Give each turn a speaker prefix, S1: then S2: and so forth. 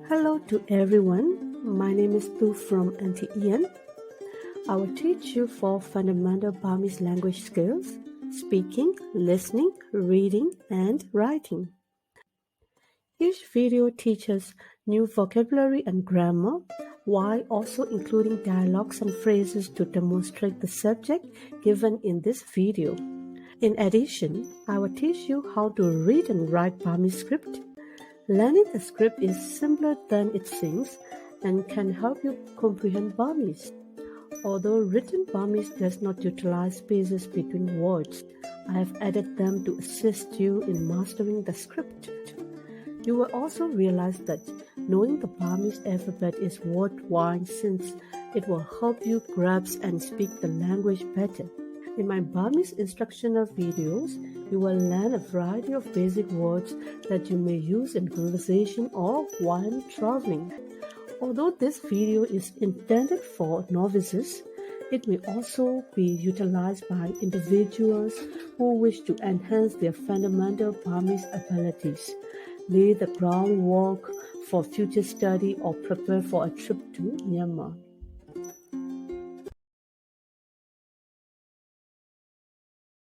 S1: Hello to everyone. My name is Tu from Auntie Ian. I will teach you 4 fundamental Burmese language skills: speaking, listening, reading, and writing. Each video teaches new vocabulary and grammar, while also including dialogues and phrases to demonstrate the subject given in this video. In addition, I will teach you how to read and write Burmese script. Learning the script is simpler than it seems and can help you comprehend Burmese. Although written Burmese does not utilize spaces between words, I have added them to assist you in mastering the script. You will also realize that knowing the Burmese alphabet is worthwhile since it will help you grasp and speak the language better. In my Burmese instructional videos, you will learn a variety of basic words that you may use in conversation or while traveling. Although this video is intended for novices, it may also be utilized by individuals who wish to enhance their fundamental Burmese abilities, lay the groundwork for future study, or prepare for a trip to Myanmar.